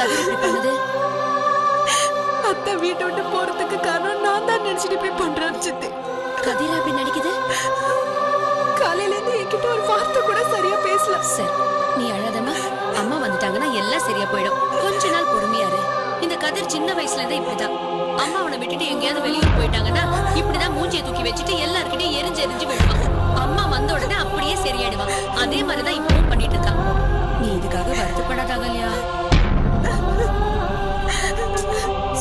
கதிர் இப்படி பண்ணுது? அத்தை வீட்டை விட்டு போறதுக்கு காரணம் நான் தான் நினைச்சிட்டு இப்படி பண்றேன் சித்தி. கதிரா இப்படி நடிக்குது? காலையில இருந்து என்கிட்ட ஒரு வார்த்தை கூட சரியா பேசல. சரி, நீ அழாதம்மா. அம்மா வந்துட்டாங்கன்னா எல்லாம் சரியா போயிடும். கொஞ்ச நாள் பொறுமையா இரு. இந்த கதிர் சின்ன வயசுல இருந்தே இப்படிதான். அம்மா அவனை விட்டுட்டு எங்கேயாவது வெளியூர் போயிட்டாங்கன்னா இப்படிதான் மூஞ்சியை தூக்கி வச்சுட்டு எல்லார்கிட்டயும் எரிஞ்சு விழுவான். அம்மா வந்த உடனே அப்படியே சரியாயிடுவான். அதே மாதிரிதான் இப்பவும் பண்ணிட்டு இருக்கான். நீ இதுக்காக வருத்தப்படாதாக இல்லையா?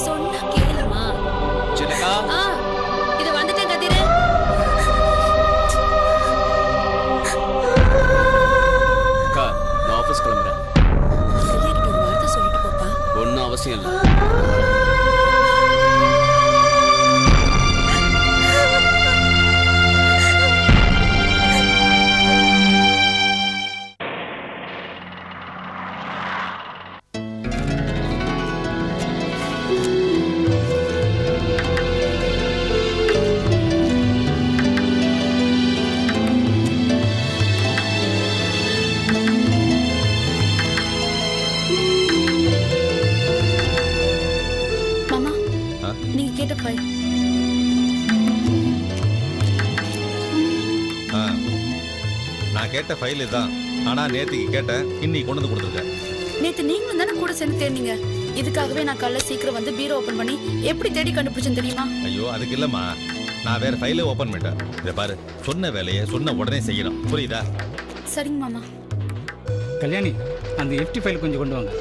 சொன்னா கேளுமா. இது வந்துட்டேன் கதிர. ஆபீஸ் கிளம்புறேன். ஒரு வார்த்தை சொல்லிட்டு போப்பா. ஒன்னும் அவசியம் இல்லை. நான் கேட்ட ஃபைல் இதுதான். ஆனா நேத்துக்கு கேட்ட இன்னைக்கு கொண்டு வந்து கொடுத்துருக்கேன். நேத்து நீங்களும் தானே கூட சேர்ந்து தேடினீங்க. இதுக்காகவே நான் காலைல சீக்கிரம் வந்து பீரோ ஓபன் பண்ணி எப்படி தேடி கண்டுபிடிச்சேன்னு தெரியுமா? ஐயோ அதுக்கு இல்லம்மா, நான் வேற ஃபைலை ஓபன் பண்ணிட்டேன். இதை பாரு, சொன்ன வேலையை சொன்ன உடனே செய்யணும், புரியுதா? சரிங்க மாமா. கல்யாணி, அந்த எஃப்டி ஃபைல் கொஞ்சம் கொண்டு வாங்க.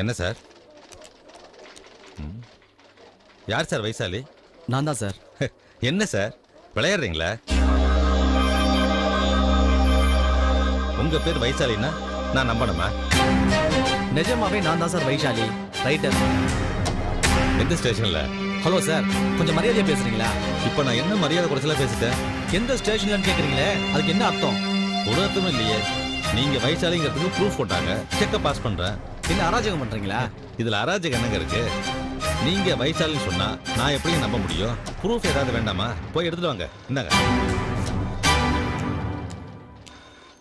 என்ன சார்? யார் சார் வைசாலி? நான் தான் சார். என்ன சார் விளையாடுறீங்களா? உங்க பேர் வைசாலின்னா நான் நம்பணுமா? நிஜமாவே நான் தான் சார் வைசாலி, ரைட்டர். எந்த ஸ்டேஷன்ல? ஹலோ சார், கொஞ்சம் மரியாதையா பேசுறீங்களா? இப்போ நான் என்ன மரியாதை குறைச்சலா பேசிட்டேன்? எந்த ஸ்டேஷன்லன்னு கேக்குறீங்களே, அதுக்கு என்ன அர்த்தம்? ஒரு அர்த்தமும் இல்லையே. நீங்க வைசாலிங்கிறதுக்கு ப்ரூஃப் போட்டாங்க, செக்க பாஸ் பண்றேன். என்ன அராஜகம் பண்றீங்களா? இதுல அராஜகம் என்னங்க இருக்கு? நீங்க வைசாலின்னு சொன்னா நான் எப்படி நம்ப முடியும்? ப்ரூஃப் ஏதாவது வேண்டாமா? போய் எடுத்துட்டு வாங்க. இந்தாங்க.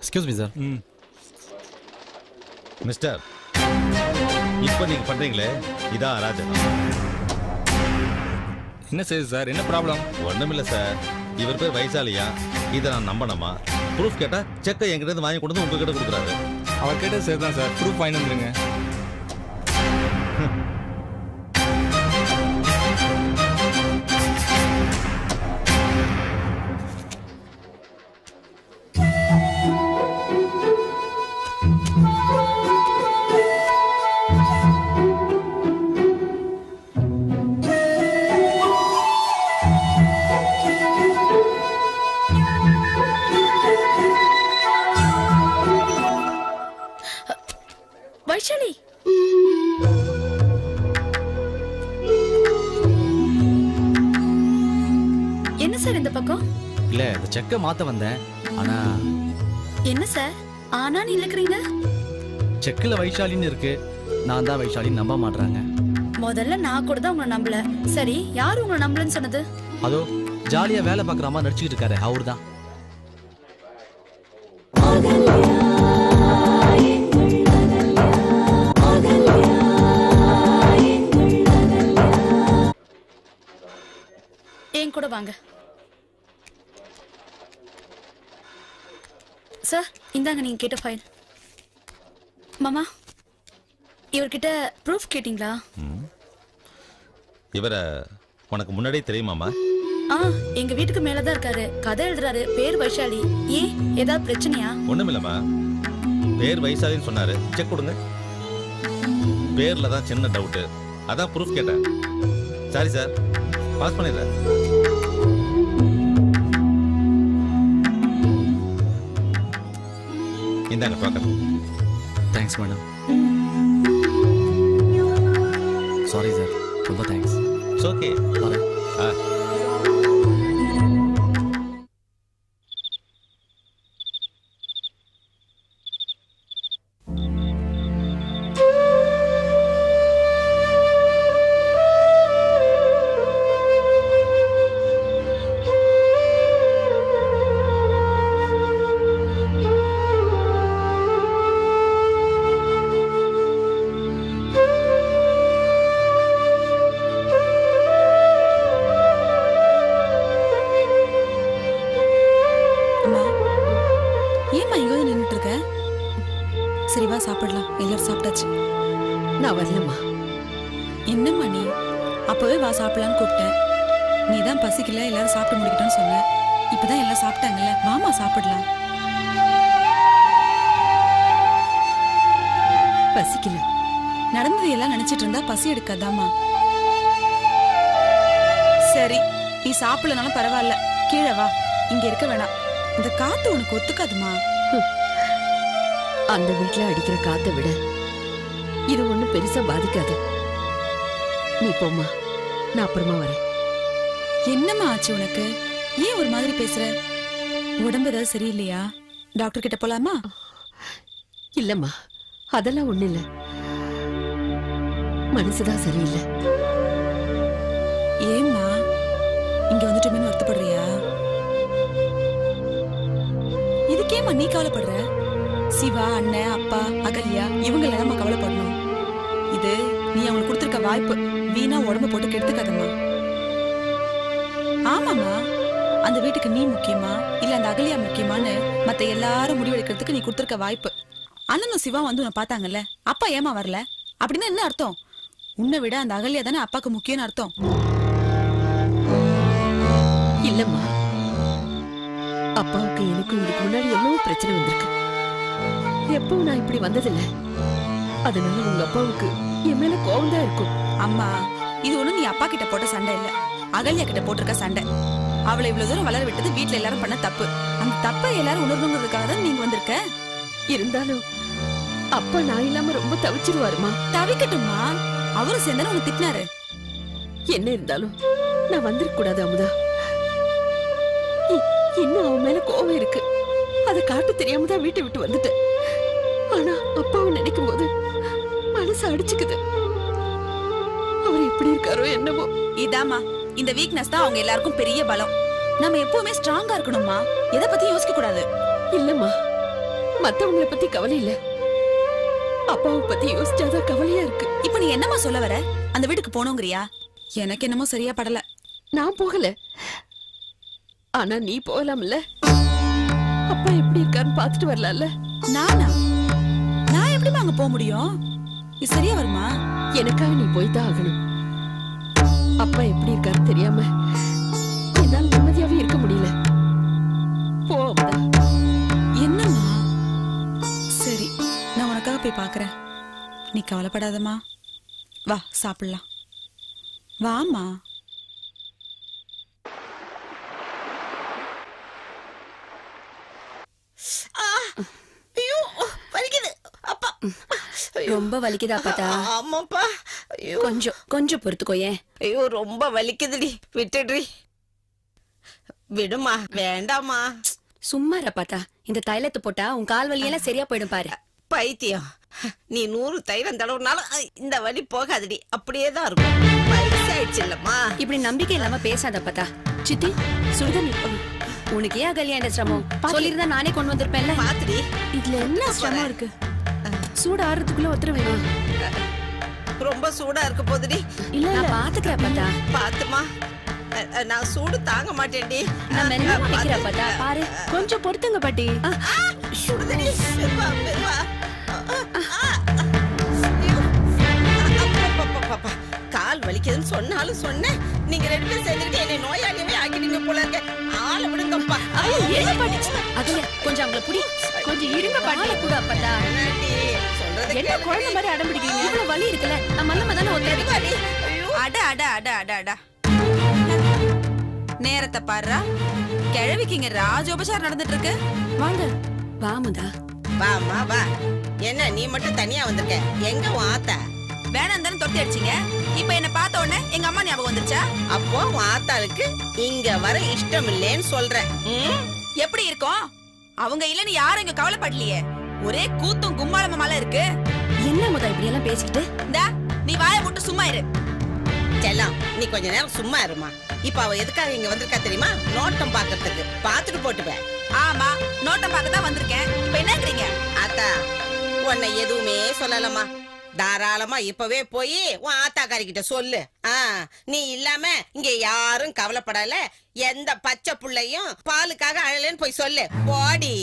Excuse me sir. மிஸ்டர், இப்போ நீங்க பண்றீங்களே இதான் அராஜகம். என்ன சார், என்ன ப்ராப்ளம்? ஒண்ணுமில்ல சார். இவர் பேர் வைசாலியா, இதை நான் நம்பணுமா? ப்ரூஃப் கேட்டா செக்கை என்கிட்ட இருந்து வாங்கி கொண்டு வந்து உங்ககிட்ட கொடுக்குறாரு. அவர் கேட்டது சரி தான் சார், ப்ரூஃப் வாங்கி வந்துருங்க. வைஷாலி, என்ன சார் இந்த பக்கம்? இல்ல, இந்த செக்க மாத்த வந்தேன். ஆனா என்ன சார் ஆனான்னு இழுக்கிறீங்க? செக்கில் வைஷாலின்னு இருக்கு, நான் தான் வைஷாலின்னு நம்ப மாட்றாங்க. முதல்ல நான் கூட தான் உங்களை நம்பல. சரி, யாரு உங்களை நம்பலன்னு சொன்னது? அதோ ஜாலியா வேலை பார்க்குற மாதிரி நடிச்சுக்கிட்டு இருக்காரு, அவரு தான். என் கூட வாங்க சார். இந்தாங்க நீங்க கேட்ட ஃபைல். மாமா, இவர்கிட்ட ப்ரூஃப் கேட்டிங்களா? இவரை உனக்கு முன்னாடியே தெரியுமாமா? எங்க வீட்டுக்கு மேலதான் இருக்காரு, கதை எழுதுறாரு, பேர் வைஷாலி. ஏன், ஏதாவது பிரச்சனையா? ஒண்ணுமில்லம்மா, பேர் வைசாலின்னு சொன்னாரு, செக் கொடுங்க. பேர்ல தான் சின்ன டவுட், அதான் ப்ரூஃப் கேட்டேன். சாரி சார், பாஸ் பண்ணிடுறேன். இந்தாங்க token. Thanks madam. Sorry sir, ரொம்ப தேங்க்ஸ். It's okay. வரேன். நான் வரலம்மா. என்னம்மா நீ அப்பவே வா சாப்பிடலான்னு கூப்பிட்டேன். நீ தான் பசிக்கல, எல்லாரும் சாப்பிட்டு முடிக்கிட்டோன்னு சொன்ன. இப்பதான் எல்லாம் சாப்பிட்டாங்கல்ல, வாமா சாப்பிடலாம். பசிக்கல. நடந்தது எல்லாம் நினைச்சிட்டு இருந்தா பசி எடுக்காதாமா. சரி, நீ சாப்பிடலனாலும் பரவாயில்ல, கீழே வா. இங்க இருக்க வேணாம், இந்த காத்து உனக்கு ஒத்துக்காதுமா. அந்த வீட்டுல அடிக்கிற காத்தை விட இது ஒண்ணும் பெருசா பாதிக்காது. நீ போம்மா, நான் அப்புறமா வரேன். என்னம்மா ஆச்சு உனக்கு? ஏன் ஒரு மாதிரி பேசுற? உடம்பு ஏதாவது சரியில்லையா? டாக்டர் கிட்ட போலாமா? இல்லம்மா, அதெல்லாம் ஒண்ணு இல்ல. மனசுதான் சரியில்லை. ஏம்மா இங்க வந்துட்டு மீன் வருத்தப்படுறியா? இதுக்கேம்மா நீ கவலைப்படுற? சிவா, அண்ணன், அப்பா, அகல்யா இவங்க எல்லாம் கவலைப்படணும். இது நீ அவங்களுக்கு கொடுத்திருக்க வாய்ப்பு. வீணா உடம்பு போட்டு கெடுத்துக்காதம்மா. ஆமாமா, அந்த வீட்டுக்கு நீ முக்கியமா இல்ல அந்த அகல்யா முக்கியமான்னு மத்த எல்லாரும் முடிவெடுக்கிறதுக்கு நீ கொடுத்திருக்க வாய்ப்பு. அண்ணனும் சிவா வந்து உன்னை பார்த்தாங்கல்ல, அப்பா ஏமா வரல அப்படின்னா என்ன அர்த்தம்? உன்னை விட அந்த அகல்யா தானே அப்பாக்கு முக்கியம்னு அர்த்தம். இல்லம்மா, அப்பாவுக்கு எனக்கும் இதுக்கு முன்னாடி எவ்வளவு பிரச்சனை வந்திருக்கு. எப்பவும் நான் இப்படி வந்ததில்ல. அதனால உங்க அப்பாவுக்கு என் மேல கோவம் தான் இருக்கும். அம்மா, இது ஒண்ணு நீ அப்பா கிட்ட போட்ட சண்டை இல்ல, அகல்யா கிட்ட போட்டிருக்க சண்டை. அவளை இவ்வளவு தூரம் வளர விட்டது வீட்டுல எல்லாரும் பண்ண தப்பு. அந்த தப்பை எல்லாரும் உணர்வுங்கிறதுக்காக தான் நீங்க வந்திருக்க. இருந்தாலும் அப்பா நான் இல்லாம ரொம்ப தவிச்சிருவாருமா. தவிக்கட்டும்மா, அவரும் சேர்ந்தானே உன்னை திட்டினாரு. என்ன இருந்தாலும் நான் வந்திருக்க கூடாது அமுதா. இன்னும் அவன் மேல கோவம் இருக்கு. அதை காட்ட தெரியாம தான் வீட்டை விட்டு வந்துட்டேன். ஆனா அப்பாவை நினைக்கும் போது மனசு அடிச்சுக்குது. அவர் எப்படி இருக்காரோ என்னவோ. இதாமா, இந்த வீக்னஸ் தான் அவங்க எல்லாருக்கும் பெரிய பலம். நம்ம எப்பவுமே ஸ்ட்ராங்கா இருக்கணும்மா, எதை பத்தி யோசிக்க கூடாது. இல்லம்மா, மத்தவங்களை பத்தி கவலை இல்ல, அப்பாவை பத்தி யோசிச்சாதான் கவலையா இருக்கு. இப்ப நீ என்னமா சொல்ல வர? அந்த வீட்டுக்கு போனோங்கிறியா? எனக்கு என்னமோ சரியா படல. நான் போகல, ஆனா நீ போகலாம்ல. அப்பா எப்படி இருக்காருன்னு பாத்துட்டு வரலாம்ல. நானா? நான் எப்படிமா அங்க போக முடியும்? இது சரியா வருமா? எனக்காக நீ போய்தான் ஆகணும். அப்பா எப்படி இருக்காருன்னு தெரியாம என்னால நிம்மதியாவே இருக்க முடியல. போ அமுதா. என்னம்மா? சரி, நான் உனக்காக போய் பாக்குறேன். நீ கவலைப்படாதம்மா. வா சாப்பிடலாம். வாமா. ரொம்ப வலிக்குதா பாத்தா? ஆமாப்பா. கொஞ்சம் கொஞ்சம் பொறுத்துக்கோயே. ஐயோ ரொம்ப வலிக்குதுடி, விட்டுடுறி. விடுமா, வேண்டாமா. சும்மா இரு பாத்தா, இந்த தைலத்தை போட்டா உன் கால் வலியெல்லாம் சரியா போயிடும் பாரு. பைத்தியம், நீ 100 தைலம் தடவுனாலும் இந்த வலி போகாதடி, அப்படியேதான் இருக்கும். வயசாயிடுச்சு இல்லம்மா. இப்படி நம்பிக்கை இல்லாம பேசாத பாத்தா. சித்தி, சுடுதண்ணி. உனக்கு ஏன் அகல்யா இந்த சிரமம்? சொல்லிருந்தா நானே கொண்டு வந்திருப்பேன்ல. பாத்துடி, இதுல என்ன சிரமம் இருக்கு? சூடு ஆறுறதுக்குள்ள ஒத்துருவேன். ரொம்ப சூடா இருக்க போதுடி. இல்ல நான் பாத்துக்கிறேன் பாத்தா. பாத்துமா, நான் சூடு தாங்க மாட்டேன்டி. நான் மெல்ல வைக்கிறேன் பாத்தா, பாரு. கொஞ்சம் பொறுத்துங்க பாட்டி. சுடுதடி, பெருவா, பெருவா. கால் வலிக்குதுன்னு சொன்னாலும் சொன்னேன். நீங்க 2 பேரும் சேர்ந்துட்டு என்னை நோயாளியவே ஆக்கிட்டீங்க போல இருக்க. ஆளை விடுங்கப்பா. அகல்யா, கொஞ்சம் அவங்கள புடி. கொஞ்சம் இருங்க பாட்டி கூட பாத்தா. என்ன குழந்தை மாதிரி அடம் பிடிக்கிறீங்க? இவ்வளவு வலி இருக்குல்ல, நான் மல்லமா தானே ஒத்துறேன். அட அட அட அட அட. நேரத்தை பாருடா, கிழவிக்கு இங்க ராஜோபசாரம் நடந்துட்டு இருக்கு. வாங்க. வாமுதா. வாமா வா. என்ன நீ மட்டும் தனியா வந்திருக்க? எங்க உன் ஆத்தா? வேணாம் தானே தொட்டி அடிச்சீங்க. இப்ப என்ன பார்த்த உடனே எங்க அம்மா ஞாபகம் வந்துருச்சா? அப்போ உன் ஆத்தாளுக்கு இங்க வர இஷ்டம் இல்லேன்னு சொல்றேன். எப்படி இருக்கும்? அவங்க இல்லன்னு யாரும் இங்க கவலைப்படலையே. ஒரே கூத்தும் கும்மாளமால இருக்கு. என்ன முதா இப்படி எல்லாம் பேசிக்கிட்டு? இந்தா, நீ வாயை விட்டு சும்மா இரு. செல்லம், நீ கொஞ்ச நேரம் சும்மா இருமா. இப்ப அவ எதுக்காக இங்க வந்திருக்கா தெரியுமா? நோட்டம் பாக்கிறதுக்கு. பாத்துட்டு போட்டுப்பேன். ஆமா, நோட்டம் பார்க்க தான் வந்திருக்கேன். இப்ப என்னங்கறீங்க? ஆத்தா, உன்னை எதுவுமே சொல்லலமா. தாராளமா இப்பவே போய் உன் ஆத்தாக்காரி கிட்ட சொல்லு. நீ இல்லாம இங்க யாரும் கவலைப்படல, எந்த பச்சை புள்ளையும் பாலுக்காக அழலன்னு போய் சொல்லு. போடி.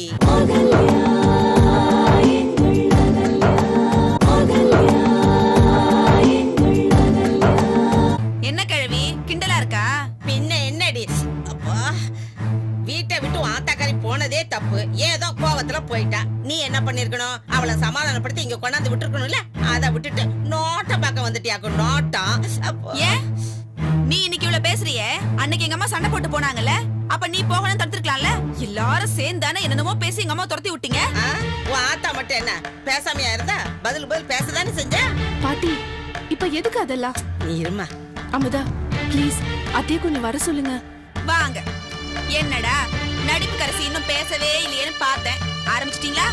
பண்ணிருக்கணும்? அவளை சமாதானப்படுத்தி இங்க கொண்டாந்து விட்டுருக்கணும்ல. அதை விட்டுட்டு நோட்டம் பார்க்க வந்துட்டியாக்கும். நோட்டம் ஏன் நீ இன்னைக்கு இவ்வளவு பேசுறியே? அன்னைக்கு எங்க அம்மா சண்டை போட்டு போனாங்கல்ல, அப்ப நீ போகணும் தடுத்துருக்கலாம்ல. எல்லாரும் சேர்ந்தானே என்னென்னமோ பேசி எங்க அம்மா துரத்தி விட்டீங்க. உன் ஆத்தா மட்டும் என்ன பேசாமையா இருந்தா? பதில் பேசதானே செஞ்ச. பாட்டி இப்ப எதுக்கு அதெல்லாம்? நீ இருமா. அமுதா ப்ளீஸ் அத்தைய கொஞ்சம் வர சொல்லுங்க. வாங்க. என்னடா நடிப்பு கரசி இன்னும் பேசவே இல்லையேன்னு பார்த்தேன். ஆரம்பிச்சிட்டீங்களா?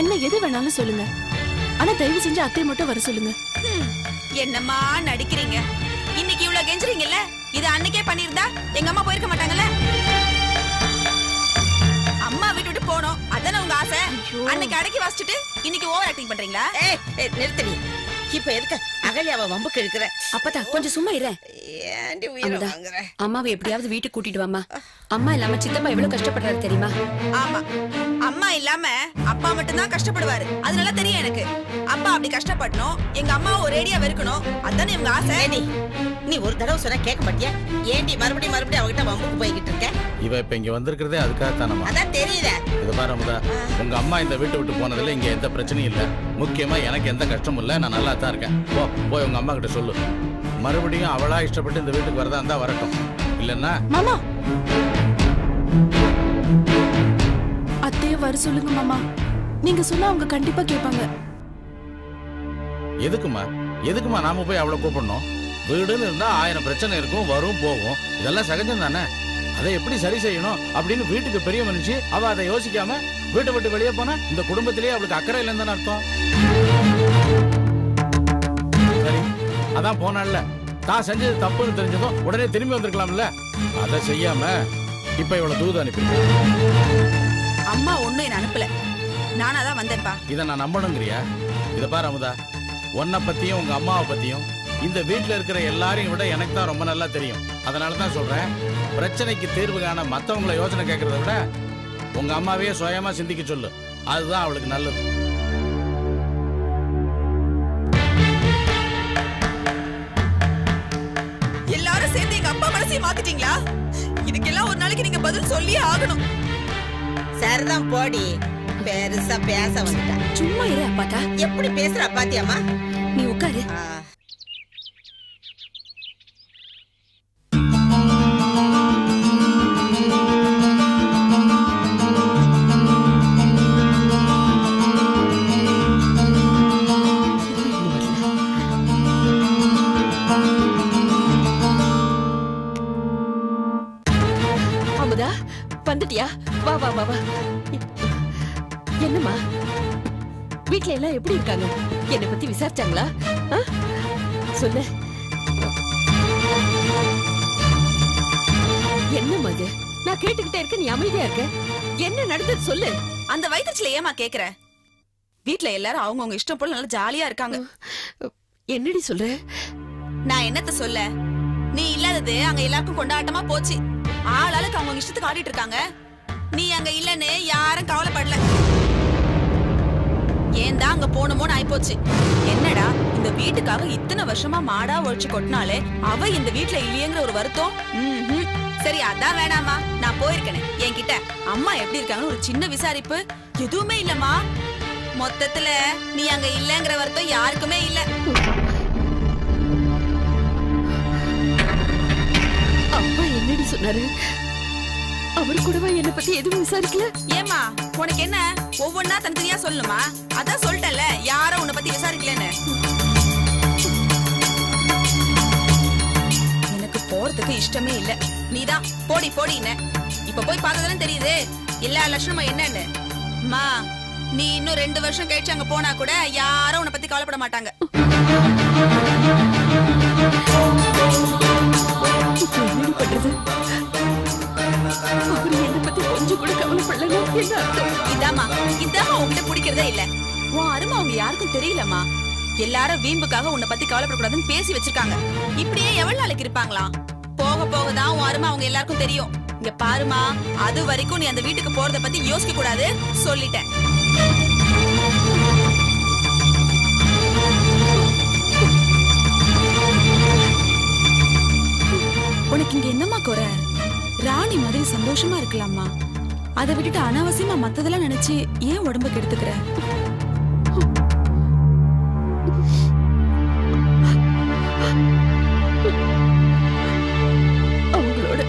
என்ன எது வேணாலும் சொல்லுங்க, ஆனா தயவு செஞ்சு அத்தைய மட்டும் வர சொல்லுங்க. என்னம்மா நடிக்கிறீங்க? இன்னைக்கு இவ்வளவு கெஞ்சுறீங்கல்ல, இது அன்னைக்கே பண்ணிருந்தா எங்க அம்மா போயிருக்க மாட்டாங்கல்ல. அம்மா விட்டு விட்டு போனோம் அதானே உங்க ஆசை. அன்னைக்கு அடக்கி வாசிச்சுட்டு இன்னைக்கு ஓவர் ஆக்டிங் பண்றீங்களா? நிறுத்தடி. இப்ப எதுக்கு அகல்யாவை வம்புக்கு இழுக்கிற? அப்பதா கொஞ்சம் சும்மா இரு. ஏண்டி உயிரை வாங்குற? அம்மாவை எப்படியாவது வீட்டுக்கு கூட்டிட்டு வாமா. அம்மா இல்லாம சித்தப்பா எவ்வளவு கஷ்டப்படுறாரு தெரியுமா? ஆமா, அம்மா இல்லாம அப்பா மட்டும் தான் கஷ்டப்படுவாரு. அதனால தெரியும் எனக்கு. அப்பா அப்படி கஷ்டப்படணும், எங்க அம்மா ஒரேடியா வெறுக்கணும், அதானே உங்க ஆசை. நீ ஒரு தடவை சொன்னா கேட்க மாட்டியா? ஏண்டி மறுபடியும் அவகிட்ட வம்புக்கு போய்கிட்டு இருக்க? இவ இப்ப இங்க வந்திருக்கிறதே அதுக்காக தானம்மா. அதான் தெரியல. இது பாரு அமுதா, உங்க அம்மா இந்த வீட்டை விட்டு போனதுல இங்க எந்த பிரச்சனையும் இல்ல. முக்கியமா எனக்கு எந்த கஷ்டமும் இல்ல. நான் நல்லா தான் இருக்கேன். போய் உங்க அம்மா கிட்ட சொல்லு. மறுபடியும் அவளா இஷ்டப்பட்டு இந்த வீட்டுக்கு வரதா இருந்தா வரட்டும். இல்லன்னா மாமா அத்தைய வர சொல்லுங்க மாமா. நீங்க சொன்னா அவங்க கண்டிப்பா கேட்பாங்க. எதுக்குமா நாம போய் அவளை கூப்பிடணும்? வீடுன்னு இருந்தா 1000 பிரச்சனை இருக்கும், வரும் போகும். இதெல்லாம் சகஜம் தானே. அதை எப்படி சரி செய்யணும் அப்படின்னு வீட்டுக்கு பெரிய மனுஷி அவ அதை யோசிக்காம வீட்டை விட்டு வெளியே போனா இந்த குடும்பத்திலேயே அவளுக்கு அக்கறை இல்லைன்னு அர்த்தம். சரி, அதான் போனால தான் செஞ்சது தப்புன்னு தெரிஞ்சதும் உடனே திரும்பி வந்திருக்கலாம்ல. அதை செய்யாம இப்ப இவளை தூது அனுப்பி. அம்மா ஒண்ணும் என்ன அனுப்பல, நானா தான் வந்தேன்பா. இதை நான் நம்பணுங்கிறியா? இத பாரு அமுதா, உன்னை பத்தியும் உங்க அம்மாவை பத்தியும் இந்த வீட்டுல இருக்கிற எல்லாரையும் விட எனக்கு தான் ரொம்ப நல்லா தெரியும். அதனாலதான் சொல்றேன், பிரச்சனைக்கு தீர்வு காண மத்தவங்களை யோசனை கேட்கறத விட உங்க அம்மாவையே சுயமா சிந்திக்க சொல்லு. அதுதான் அவளுக்கு நல்லது. எல்லாரும் சேர்ந்து எங்க அப்பா மனசையும் மாத்திட்டீங்களா? இதுக்கெல்லாம் ஒரு நாளைக்கு நீங்க பதில் சொல்லியே ஆகணும். சரிதான் போடி. பெருசா பேச வந்துட்டா. சும்மா இரு அப்பாத்தா. எப்படி பேசுற பாத்தியாமா? நீ உட்காரு. அமுதா வந்துட்டியா? வா வா வா வா. என்னம்மா வீட்ல எல்லாம் எப்படி இருக்காங்க? என்னை பத்தி விசாரிச்சாங்களா? சொல்லு. என்னம்மா அது? நான் கேட்டுக்கிட்டே இருக்க, நீ அமைதியா இருக்க. என்ன நடந்தது சொல்லு. அந்த வயிற்றுல ஏமா கேக்குற? வீட்ல எல்லாரும் அவங்கவுங்க இஷ்டம் போல நல்லா ஜாலியா இருக்காங்க. என்னடி சொல்ற? நான் என்னத்த சொல்ல? நீ இல்லாதது அங்க எல்லாருக்கும் கொண்டாட்டமா போச்சு. ஆளாளுக்கு அவங்க இஷ்டத்துக்கு ஆடிட்டு இருக்காங்க. நீ அங்க இல்லன்னு யாரும் கவலைப்படல. ஏன்டா அங்க போனமோன்னு ஆயிப்போச்சு. என்னடா இந்த வீட்டுக்காக இத்தனை வருஷமா மாடா ஒழிச்சு கொட்டினாலே அவ இந்த வீட்டுல இல்லையேங்கிற ஒரு வருத்தம். சரி அதான் வேணாமா, நான் போயிருக்கேன். என்கிட்ட அம்மா எப்படி இருக்காங்கன்னு ஒரு சின்ன விசாரிப்பு எதுவுமே இல்லம்மா. மொத்தத்துல நீ அங்க இல்லங்கிற வருத்தம் யாருக்குமே இல்ல. அப்பா என்னடி சொன்னாரு? அவரு கூடவா என்ன பத்தி எதுவும் விசாரிக்கல? ஏமா உனக்கு என்ன ஒவ்வொன்னா தனித்தனியா சொல்லணுமா? அதான் சொல்லிட்டல யாரும் உன்னை பத்தி விசாரிக்கலன்னு. எனக்கு போறதுக்கு இஷ்டமே இல்ல. நீதான் போடி போடின்னு. இப்ப போய் பார்த்ததுன்னு தெரியுது எல்லா லட்சணமும் என்னன்னு. அம்மா நீ இன்னும் 2 வருஷம் கழிச்சு அங்க போனா கூட யாரும் உன்னை பத்தி கவலைப்பட மாட்டாங்க. என்னடி பண்றது? அவரு என்ன பத்தி கொஞ்சம் கூட கவலைப்படலன்னா என்ன அர்த்தம்? இதாமா உன்கிட்ட பிடிக்கிறதே இல்ல. உன் அருமை அவங்க யாருக்கும் தெரியலமா. எல்லாரும் வீம்புக்காக உன்னை பத்தி கவலைப்படக்கூடாதுன்னு பேசி வச்சிருக்காங்க. இப்படியே எவ்வளவு நாளைக்கு இருப்பாங்களா? போக போகதான் உன் அருமை அவங்க எல்லாருக்கும் தெரியும். இங்க பாருமா, அது வரைக்கும் நீ அந்த வீட்டுக்கு போறத பத்தி யோசிக்க கூடாது சொல்லிட்டேன். உனக்கு இங்க என்னமா குறை? ராணி மாதிரி சந்தோஷமா இருக்கலாமா? அதை விட்டுட்டு அனாவசியமா மத்ததெல்லாம் நினைச்சு ஏன் உடம்புக்கு எடுத்துக்கிற? அவங்களோட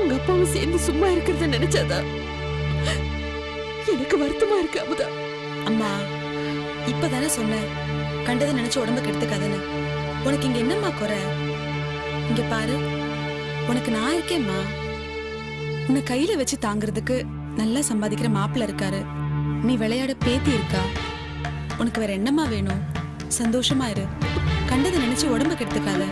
உங்க அப்பாவும் சேர்ந்து சும்மா இருக்கிறத நினைச்சாதான் எனக்கு வருத்தமா இருக்கு அமுதா. அம்மா இப்பதானே சொன்னேன் கண்டதை நினைச்சு உடம்புக்கு எடுத்துக்காதுன்னு. உனக்கு இங்க என்னம்மா குறை? இங்க பாரு, உனக்கு நான் இருக்கேம்மா. உன்னை கையில வச்சு தாங்கிறதுக்கு நல்லா சம்பாதிக்கிற மாப்பிள்ள இருக்காரு. நீ விளையாட பேத்தி இருக்கா. உனக்கு வேற என்னம்மா வேணும்? சந்தோஷமா இரு. கண்டதை நினைச்சு உடம்புக்கு எடுத்துக்காத.